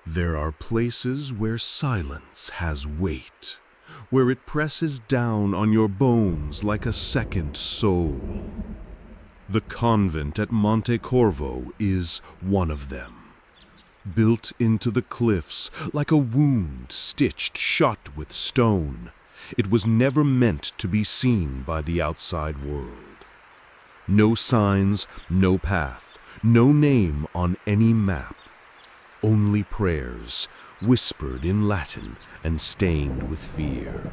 There are places where silence has weight, where it presses down on your bones like a second soul. The convent at Monte Corvo is one of them. Built into the cliffs like a wound stitched shut with stone, it was never meant to be seen by the outside world. No signs, no path, no name on any map. Only prayers, whispered in Latin and stained with fear.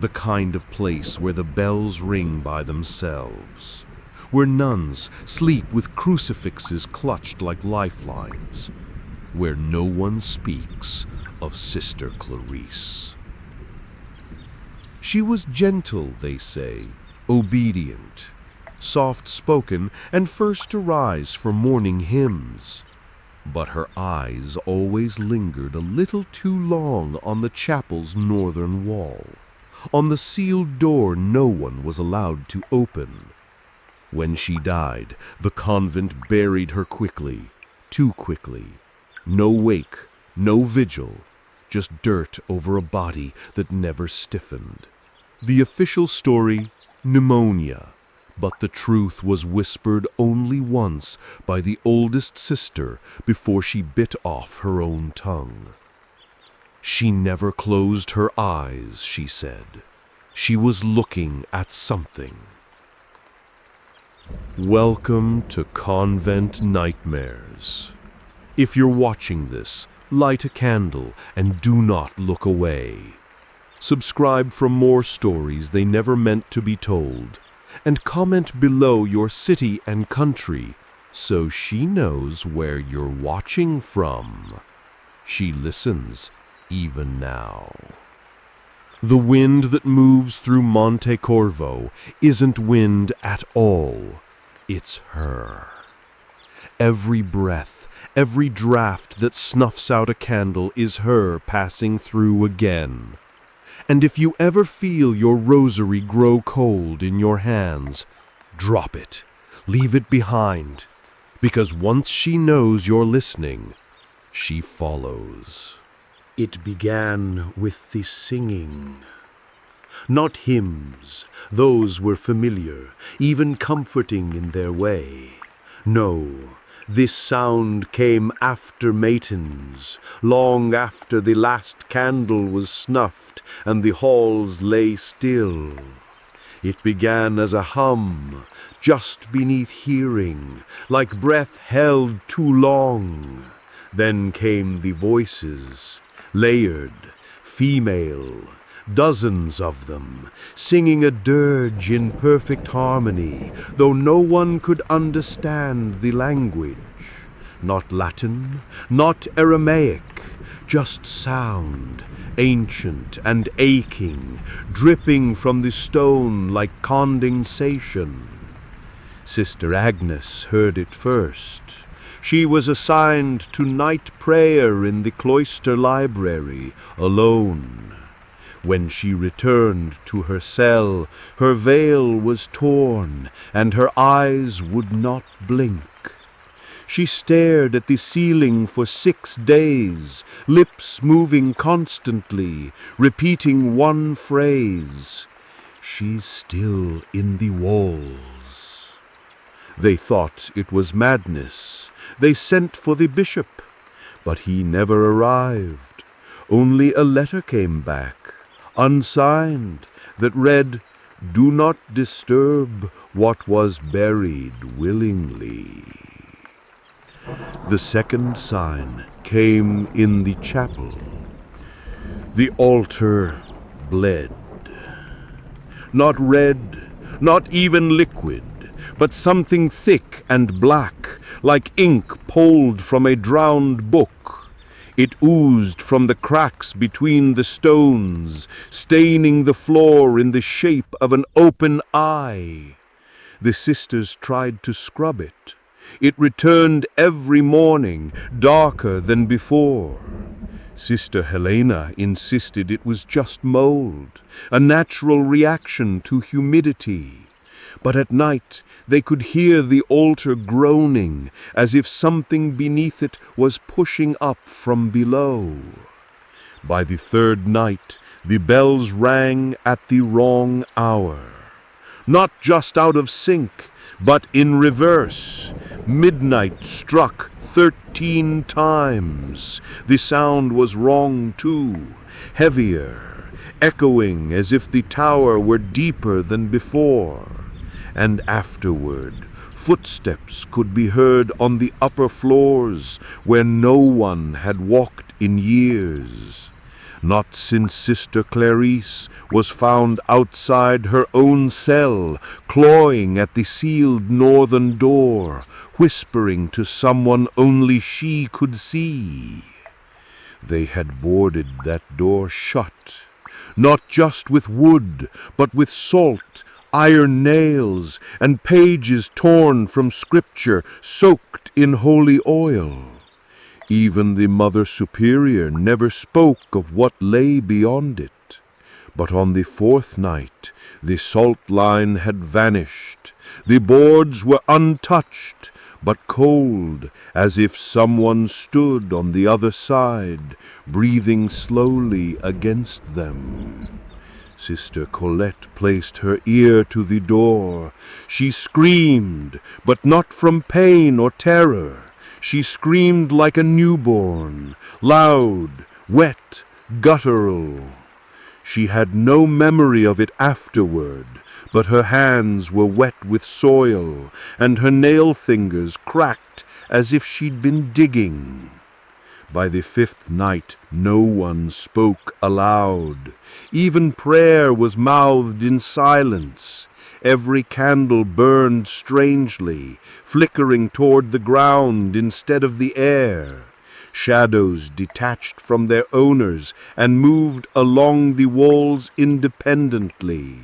The kind of place where the bells ring by themselves, where nuns sleep with crucifixes clutched like lifelines, where no one speaks of Sister Clarice. She was gentle, they say, obedient, soft-spoken, and first to rise for morning hymns. But her eyes always lingered a little too long on the chapel's northern wall, on the sealed door no one was allowed to open. When she died, the convent buried her quickly, too quickly. No wake, no vigil, just dirt over a body that never stiffened. The official story, pneumonia, but the truth was whispered only once by the oldest sister before she bit off her own tongue. She never closed her eyes, she said. She was looking at something. Welcome to Convent Nightmares. If you're watching this, light a candle and do not look away. Subscribe for more stories they never meant to be told, and comment below your city and country so she knows where you're watching from. She listens even now. The wind that moves through Monte Corvo isn't wind at all. It's her. Every breath, every draft that snuffs out a candle is her passing through again. And if you ever feel your rosary grow cold in your hands, drop it, leave it behind, because once she knows you're listening, she follows. It began with the singing. Not hymns, those were familiar, even comforting in their way. No, this sound came after matins, long after the last candle was snuffed and the halls lay still. It began as a hum, just beneath hearing, like breath held too long. Then came the voices, layered, female, dozens of them, singing a dirge in perfect harmony, though no one could understand the language. Not Latin, not Aramaic, just sound, ancient and aching, dripping from the stone like condensation. Sister Agnes heard it first. She was assigned to night prayer in the cloister library, alone. When she returned to her cell, her veil was torn, and her eyes would not blink. She stared at the ceiling for 6 days, lips moving constantly, repeating one phrase, "She's still in the walls." They thought it was madness. They sent for the bishop, but he never arrived. Only a letter came back, unsigned, that read, "Do not disturb what was buried willingly." The second sign came in the chapel. The altar bled. Not red, not even liquid, but something thick and black, like ink pulled from a drowned book. It oozed from the cracks between the stones, staining the floor in the shape of an open eye. The sisters tried to scrub it. It returned every morning, darker than before. Sister Helena insisted it was just mold, a natural reaction to humidity. But at night they could hear the altar groaning, as if something beneath it was pushing up from below. By the third night, the bells rang at the wrong hour. Not just out of sync, but in reverse. Midnight struck 13 times. The sound was wrong too, heavier, echoing as if the tower were deeper than before. And afterward, footsteps could be heard on the upper floors where no one had walked in years. Not since Sister Clarice was found outside her own cell, clawing at the sealed northern door, whispering to someone only she could see. They had boarded that door shut, not just with wood, but with salt, iron nails, and pages torn from Scripture soaked in holy oil. Even the Mother Superior never spoke of what lay beyond it. But on the fourth night, the salt line had vanished. The boards were untouched, but cold, as if someone stood on the other side, breathing slowly against them. Sister Colette placed her ear to the door. She screamed, but not from pain or terror. She screamed like a newborn, loud, wet, guttural. She had no memory of it afterward, but her hands were wet with soil, and her nail fingers cracked as if she'd been digging. By the fifth night, no one spoke aloud. Even prayer was mouthed in silence. Every candle burned strangely, flickering toward the ground instead of the air. Shadows detached from their owners and moved along the walls independently.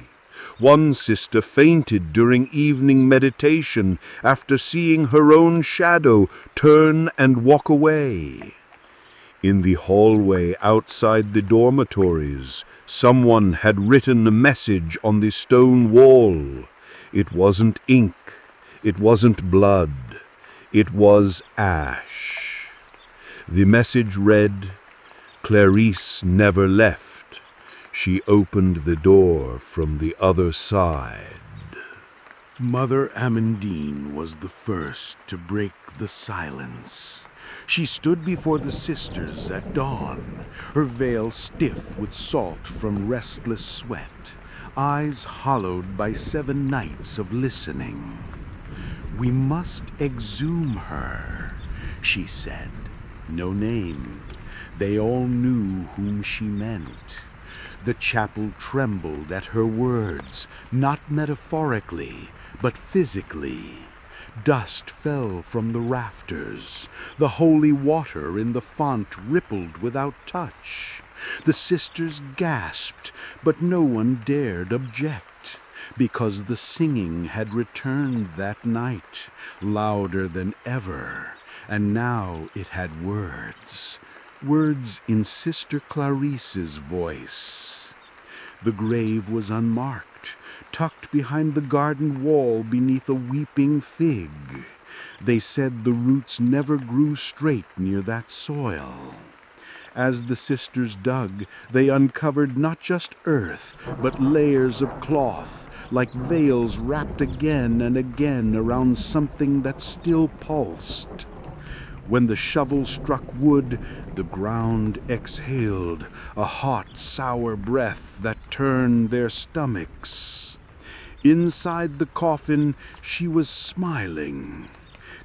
One sister fainted during evening meditation after seeing her own shadow turn and walk away. In the hallway outside the dormitories, someone had written a message on the stone wall. It wasn't ink. It wasn't blood. It was ash. The message read, "Clarice never left. She opened the door from the other side." Mother Amandine was the first to break the silence. She stood before the sisters at dawn, her veil stiff with salt from restless sweat, eyes hollowed by 7 nights of listening. "We must exhume her," she said. No name. They all knew whom she meant. The chapel trembled at her words, not metaphorically, but physically. Dust fell from the rafters. The holy water in the font rippled without touch. The sisters gasped, but no one dared object, because the singing had returned that night, louder than ever, and now it had words. Words in Sister Clarice's voice. The grave was unmarked, tucked behind the garden wall beneath a weeping fig. They said the roots never grew straight near that soil. As the sisters dug, they uncovered not just earth, but layers of cloth, like veils wrapped again and again around something that still pulsed. When the shovel struck wood, the ground exhaled a hot, sour breath that turned their stomachs. Inside the coffin, she was smiling.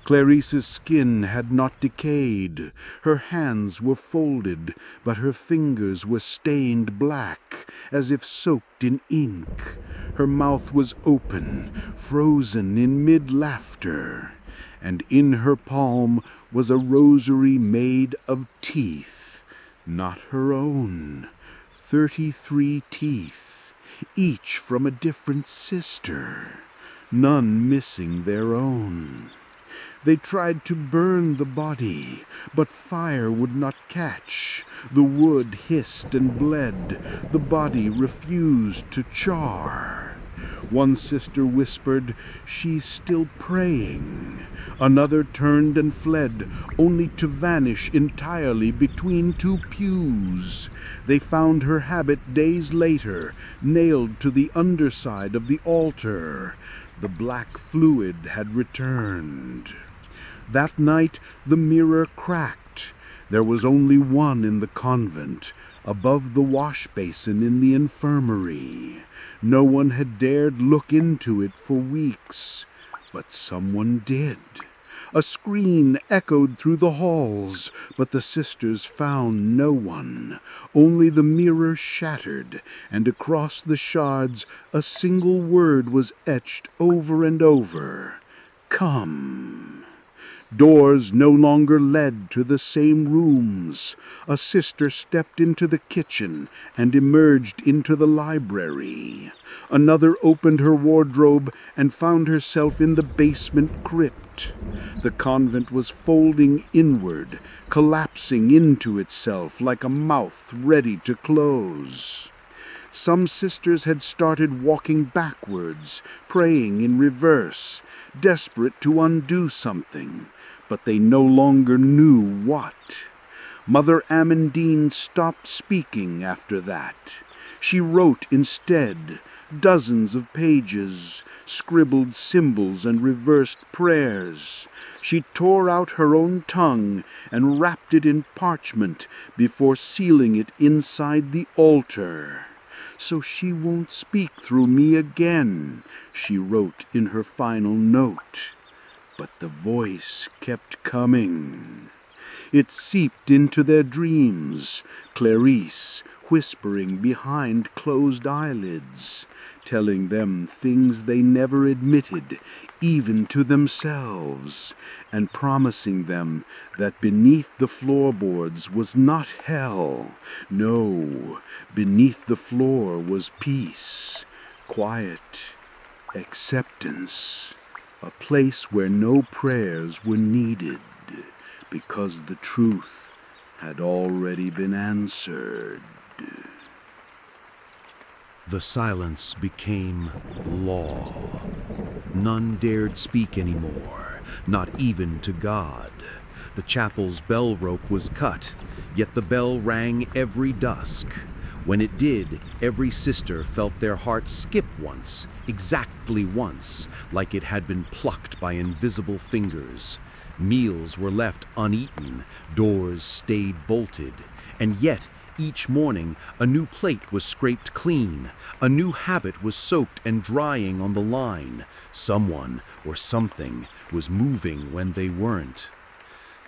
Clarice's skin had not decayed. Her hands were folded, but her fingers were stained black, as if soaked in ink. Her mouth was open, frozen in mid-laughter, and in her palm was a rosary made of teeth, not her own. 33 teeth, each from a different sister, none missing their own. They tried to burn the body, but fire would not catch. The wood hissed and bled. The body refused to char. One sister whispered, "She's still praying." Another turned and fled, only to vanish entirely between two pews. They found her habit days later, nailed to the underside of the altar. The black fluid had returned. That night the mirror cracked. There was only one in the convent, above the wash basin in the infirmary. No one had dared look into it for weeks, but someone did. A scream echoed through the halls, but the sisters found no one. Only the mirror shattered, and across the shards a single word was etched over and over: "Come." Doors no longer led to the same rooms. A sister stepped into the kitchen and emerged into the library. Another opened her wardrobe and found herself in the basement crypt. The convent was folding inward, collapsing into itself like a mouth ready to close. Some sisters had started walking backwards, praying in reverse, desperate to undo something, but they no longer knew what. Mother Amandine stopped speaking after that. She wrote instead, dozens of pages, scribbled symbols and reversed prayers. She tore out her own tongue and wrapped it in parchment before sealing it inside the altar. "So she won't speak through me again," she wrote in her final note. But the voice kept coming. It seeped into their dreams, Clarice whispering behind closed eyelids, telling them things they never admitted, even to themselves, and promising them that beneath the floorboards was not hell. No, beneath the floor was peace, quiet, acceptance. A place where no prayers were needed, because the truth had already been answered. The silence became law. None dared speak anymore, not even to God. The chapel's bell rope was cut, yet the bell rang every dusk. When it did, every sister felt their heart skip once, exactly once, like it had been plucked by invisible fingers. Meals were left uneaten, doors stayed bolted, and yet each morning a new plate was scraped clean, a new habit was soaked and drying on the line. Someone or something was moving when they weren't.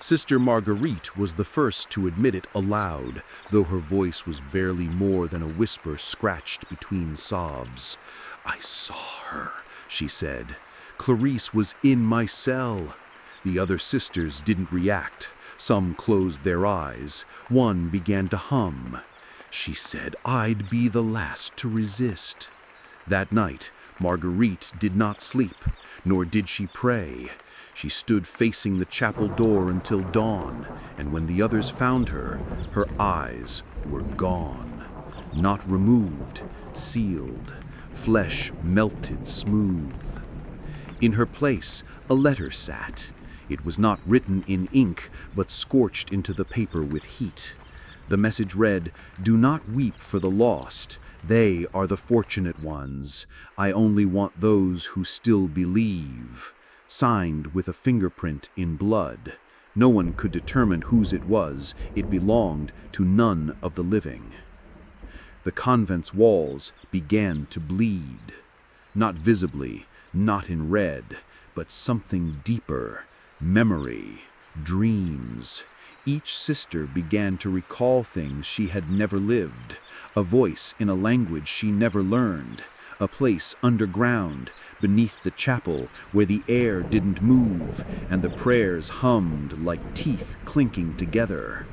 Sister Marguerite was the first to admit it aloud, though her voice was barely more than a whisper scratched between sobs. "I saw her," she said. "Clarice was in my cell." The other sisters didn't react. Some closed their eyes. One began to hum. "She said I'd be the last to resist." That night, Marguerite did not sleep, nor did she pray. She stood facing the chapel door until dawn, and when the others found her, her eyes were gone. Not removed, sealed, flesh melted smooth. In her place, a letter sat. It was not written in ink, but scorched into the paper with heat. The message read, "Do not weep for the lost. They are the fortunate ones. I only want those who still believe." Signed with a fingerprint in blood. No one could determine whose it was. It belonged to none of the living. The convent's walls began to bleed. Not visibly, not in red, but something deeper. Memory, dreams. Each sister began to recall things she had never lived. A voice in a language she never learned. A place underground, beneath the chapel, where the air didn't move and the prayers hummed like teeth clinking together.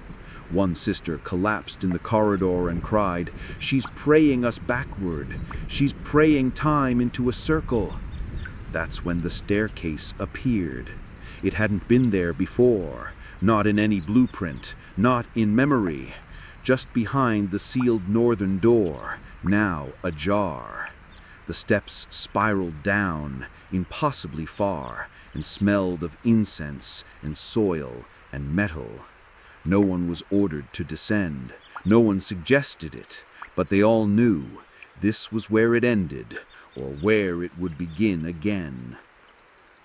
One sister collapsed in the corridor and cried, "She's praying us backward. She's praying time into a circle." That's when the staircase appeared. It hadn't been there before, not in any blueprint, not in memory. Just behind the sealed northern door, now ajar. The steps spiraled down, impossibly far, and smelled of incense and soil and metal. No one was ordered to descend. No one suggested it, but they all knew this was where it ended, or where it would begin again.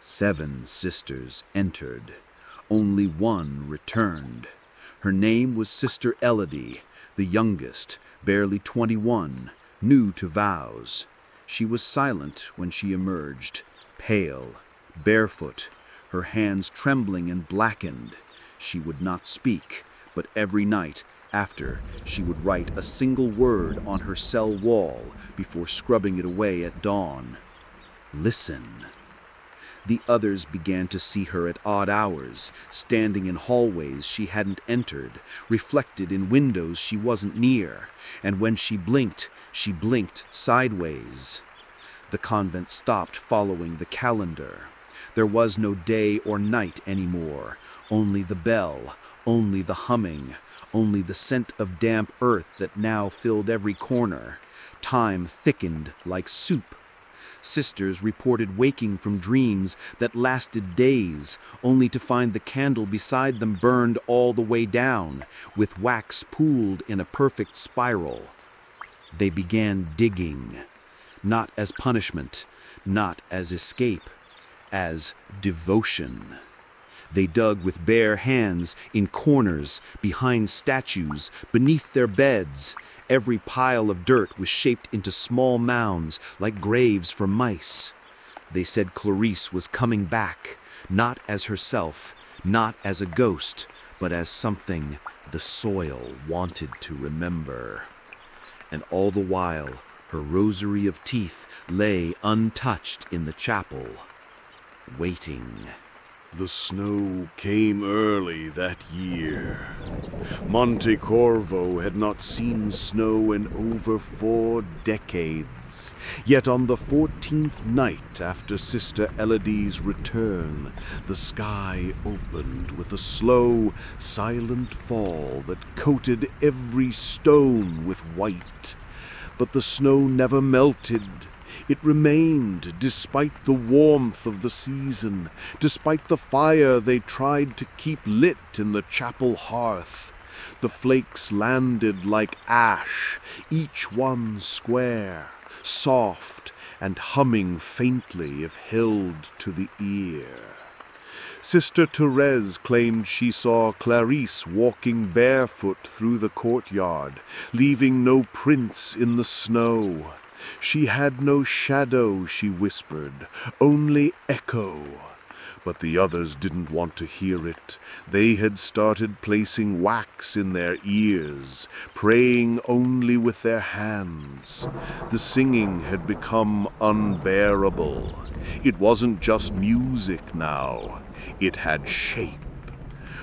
7 sisters entered. Only one returned. Her name was Sister Elodie, the youngest, barely 21, new to vows. She was silent when she emerged, pale, barefoot, her hands trembling and blackened. She would not speak, but every night after, she would write a single word on her cell wall before scrubbing it away at dawn. Listen. The others began to see her at odd hours, standing in hallways she hadn't entered, reflected in windows she wasn't near, and when she blinked sideways. The convent stopped following the calendar. There was no day or night anymore, only the bell, only the humming, only the scent of damp earth that now filled every corner. Time thickened like soup. Sisters reported waking from dreams that lasted days, only to find the candle beside them burned all the way down, with wax pooled in a perfect spiral. They began digging, not as punishment, not as escape, as devotion. They dug with bare hands, in corners, behind statues, beneath their beds. Every pile of dirt was shaped into small mounds, like graves for mice. They said Clarice was coming back, not as herself, not as a ghost, but as something the soil wanted to remember. And all the while, her rosary of teeth lay untouched in the chapel, waiting. The snow came early that year. Monte Corvo had not seen snow in over 4 decades. Yet on the 14th night after Sister Elodie's return, the sky opened with a slow, silent fall that coated every stone with white. But the snow never melted. It remained, despite the warmth of the season, despite the fire they tried to keep lit in the chapel hearth. The flakes landed like ash, each one square, soft, and humming faintly if held to the ear. Sister Therese claimed she saw Clarice walking barefoot through the courtyard, leaving no prints in the snow. She had no shadow, she whispered, only echo. But the others didn't want to hear it. They had started placing wax in their ears, praying only with their hands. The singing had become unbearable. It wasn't just music now. It had shape.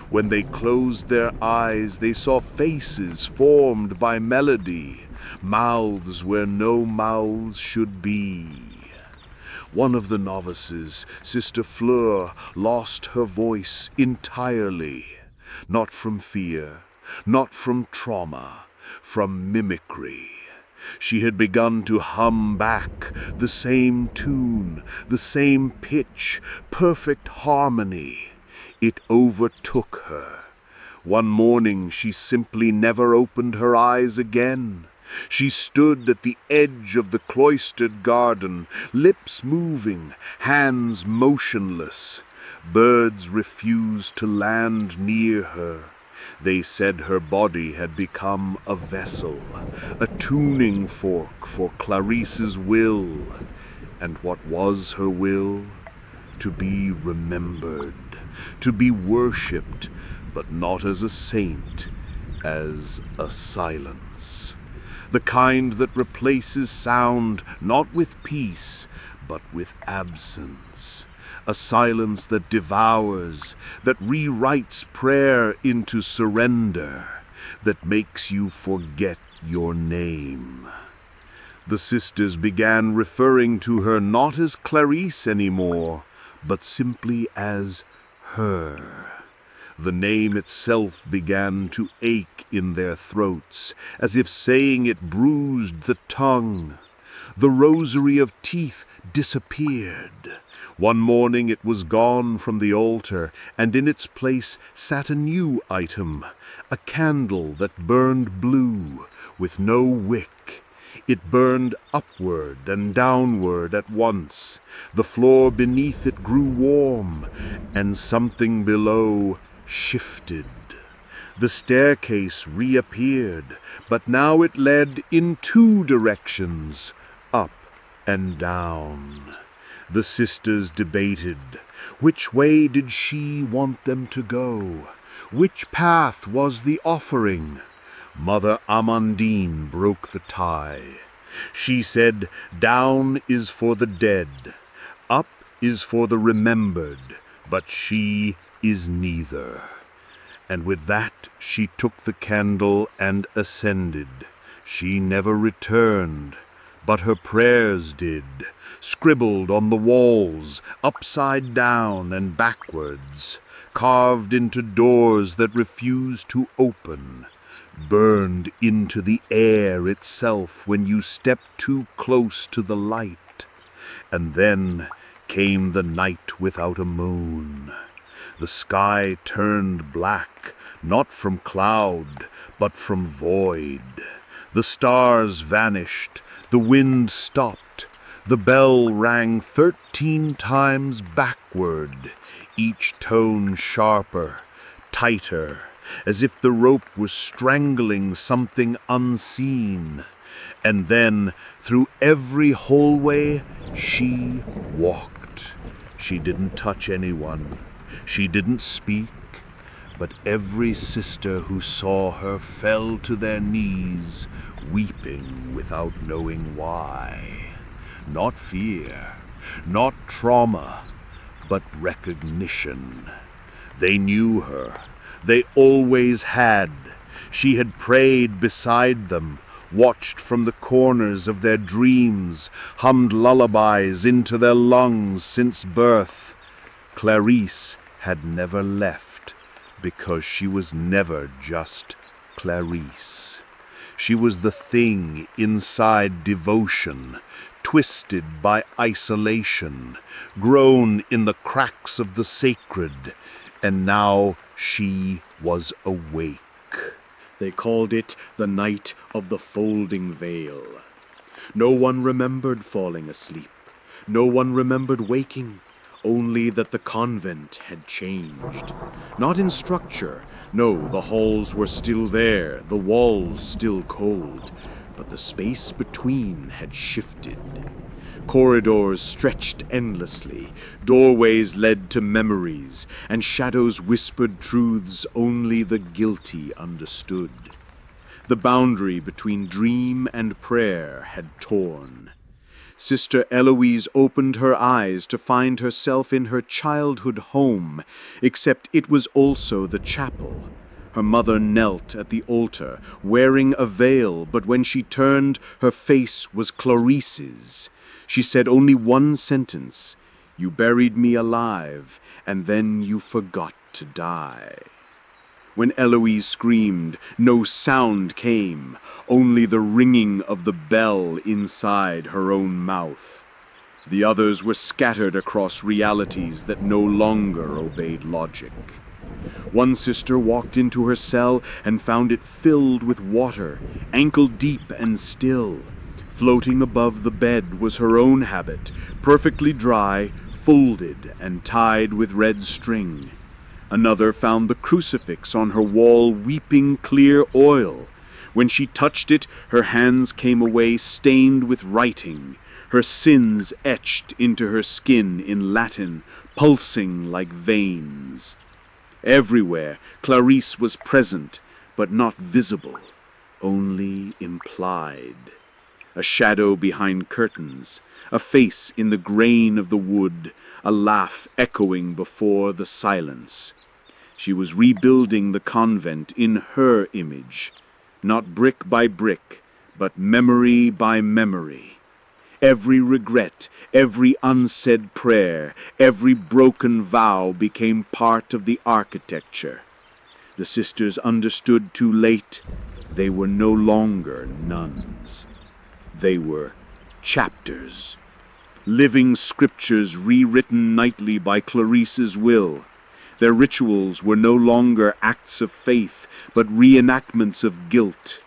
When they closed their eyes, they saw faces formed by melody, mouths where no mouths should be. One of the novices, Sister Fleur, lost her voice entirely. Not from fear, not from trauma, from mimicry. She had begun to hum back the same tune, the same pitch, perfect harmony. It overtook her. One morning she simply never opened her eyes again. She stood at the edge of the cloistered garden, lips moving, hands motionless. Birds refused to land near her. They said her body had become a vessel, a tuning fork for Clarice's will. And what was her will? To be remembered, to be worshipped, but not as a saint, as a silence. The kind that replaces sound not with peace, but with absence. A silence that devours, that rewrites prayer into surrender, that makes you forget your name. The sisters began referring to her not as Clarice anymore, but simply as Her. The name itself began to ache in their throats, as if saying it bruised the tongue. The rosary of teeth disappeared. One morning it was gone from the altar, and in its place sat a new item, a candle that burned blue, with no wick. It burned upward and downward at once. The floor beneath it grew warm, and something below shifted. The staircase reappeared, but now it led in two directions, up and down. The sisters debated. Which way did she want them to go? Which path was the offering? Mother Amandine broke the tie. She said, down is for the dead, up is for the remembered, but she is neither. And with that she took the candle and ascended. She never returned, but her prayers did, scribbled on the walls, upside down and backwards, carved into doors that refused to open, burned into the air itself when you stepped too close to the light. And then came the night without a moon. The sky turned black, not from cloud, but from void. The stars vanished, the wind stopped, the bell rang 13 times backward, each tone sharper, tighter, as if the rope was strangling something unseen. And then, through every hallway, she walked. She didn't touch anyone. She didn't speak. But every sister who saw her fell to their knees, weeping without knowing why. Not fear, not trauma, but recognition. They knew her. They always had. She had prayed beside them, watched from the corners of their dreams, hummed lullabies into their lungs since birth. Clarice had never left, because she was never just Clarice. She was the thing inside devotion, twisted by isolation, grown in the cracks of the sacred, and now she was awake. They called it the night of the folding veil. No one remembered falling asleep. No one remembered waking, only that the convent had changed. Not in structure, no, the halls were still there, the walls still cold, but the space between had shifted. Corridors stretched endlessly, doorways led to memories, and shadows whispered truths only the guilty understood. The boundary between dream and prayer had torn. Sister Eloise opened her eyes to find herself in her childhood home, except it was also the chapel. Her mother knelt at the altar, wearing a veil, but when she turned, her face was Clarice's. She said only one sentence, "You buried me alive, and then you forgot to die." When Eloise screamed, no sound came, only the ringing of the bell inside her own mouth. The others were scattered across realities that no longer obeyed logic. One sister walked into her cell and found it filled with water, ankle deep and still. Floating above the bed was her own habit, perfectly dry, folded and tied with red string. Another found the crucifix on her wall weeping clear oil. When she touched it, her hands came away stained with writing, her sins etched into her skin in Latin, pulsing like veins. Everywhere, Clarice was present, but not visible, only implied. A shadow behind curtains, a face in the grain of the wood, a laugh echoing before the silence. She was rebuilding the convent in her image, not brick by brick, but memory by memory. Every regret, every unsaid prayer, every broken vow became part of the architecture. The sisters understood too late. They were no longer nuns. They were chapters, living scriptures rewritten nightly by Clarice's will. Their rituals were no longer acts of faith, but reenactments of guilt.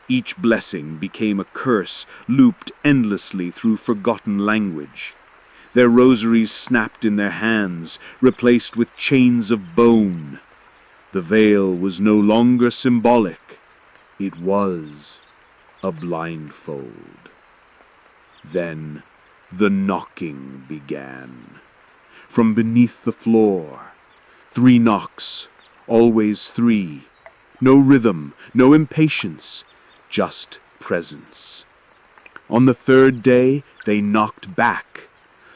Each blessing became a curse, looped endlessly through forgotten language. Their rosaries snapped in their hands, replaced with chains of bone. The veil was no longer symbolic. It was a blindfold. Then the knocking began. From beneath the floor, 3 knocks, always 3. No rhythm, no impatience, just presence. On the 3rd day, they knocked back.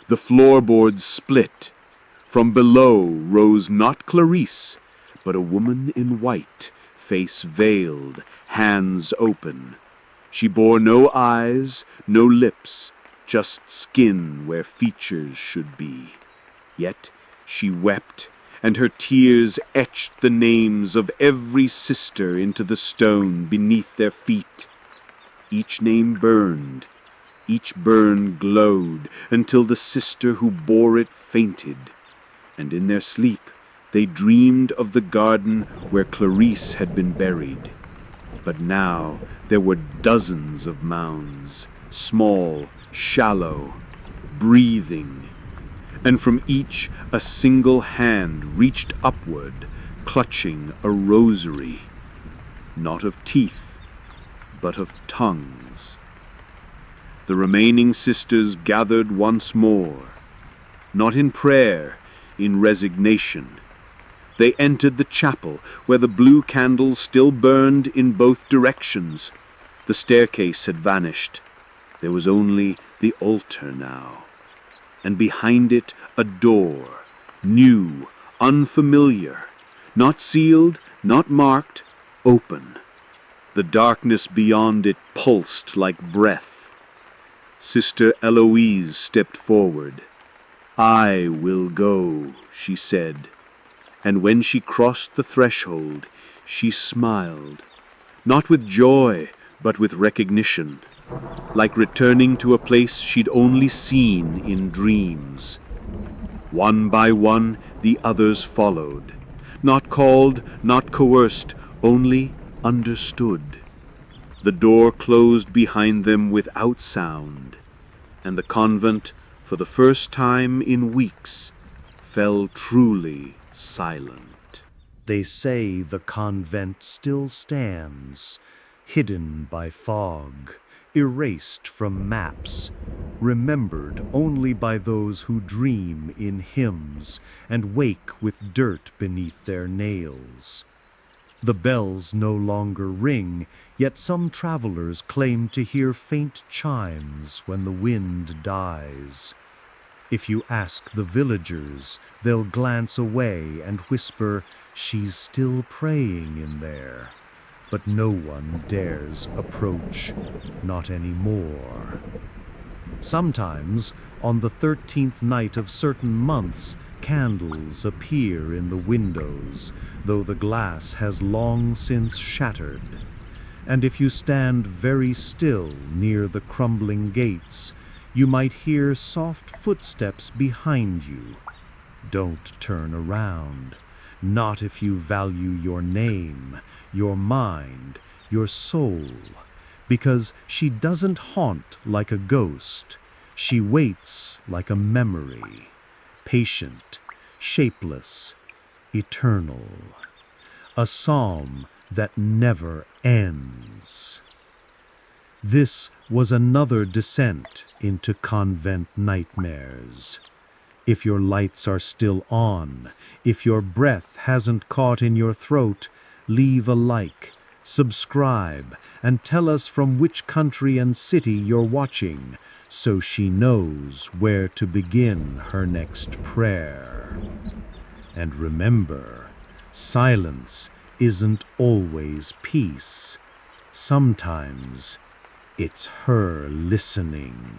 The floorboards split. From below rose not Clarice, but a woman in white, face veiled, hands open. She bore no eyes, no lips, just skin where features should be. Yet she wept, and her tears etched the names of every sister into the stone beneath their feet. Each name burned, each burn glowed, until the sister who bore it fainted. And in their sleep they dreamed of the garden where Clarice had been buried. But now there were dozens of mounds, small, shallow, breathing, and from each a single hand reached upward, clutching a rosary, not of teeth, but of tongues. The remaining sisters gathered once more, not in prayer, in resignation. They entered the chapel, where the blue candles still burned in both directions. The staircase had vanished. There was only the altar now. And behind it a door, new, unfamiliar, not sealed, not marked, open. The darkness beyond it pulsed like breath. Sister Eloise stepped forward. "I will go," she said. And when she crossed the threshold, she smiled, not with joy, but with recognition, like returning to a place she'd only seen in dreams. One by one, the others followed, not called, not coerced, only understood. The door closed behind them without sound, and the convent, for the first time in weeks, fell truly silent. They say the convent still stands, hidden by fog, erased from maps, remembered only by those who dream in hymns and wake with dirt beneath their nails. The bells no longer ring, yet some travelers claim to hear faint chimes when the wind dies. If you ask the villagers, they'll glance away and whisper, "She's still praying in there." But no one dares approach, not anymore. Sometimes, on the 13th night of certain months, candles appear in the windows, though the glass has long since shattered. And if you stand very still near the crumbling gates, you might hear soft footsteps behind you. Don't turn around, not if you value your name, your mind, your soul, because she doesn't haunt like a ghost. She waits like a memory, patient, shapeless, eternal. A psalm that never ends. This was another descent into Convent Nightmares. If your lights are still on, if your breath hasn't caught in your throat, leave a like, subscribe, and tell us from which country and city you're watching, so she knows where to begin her next prayer. And remember, silence isn't always peace. Sometimes it's her listening.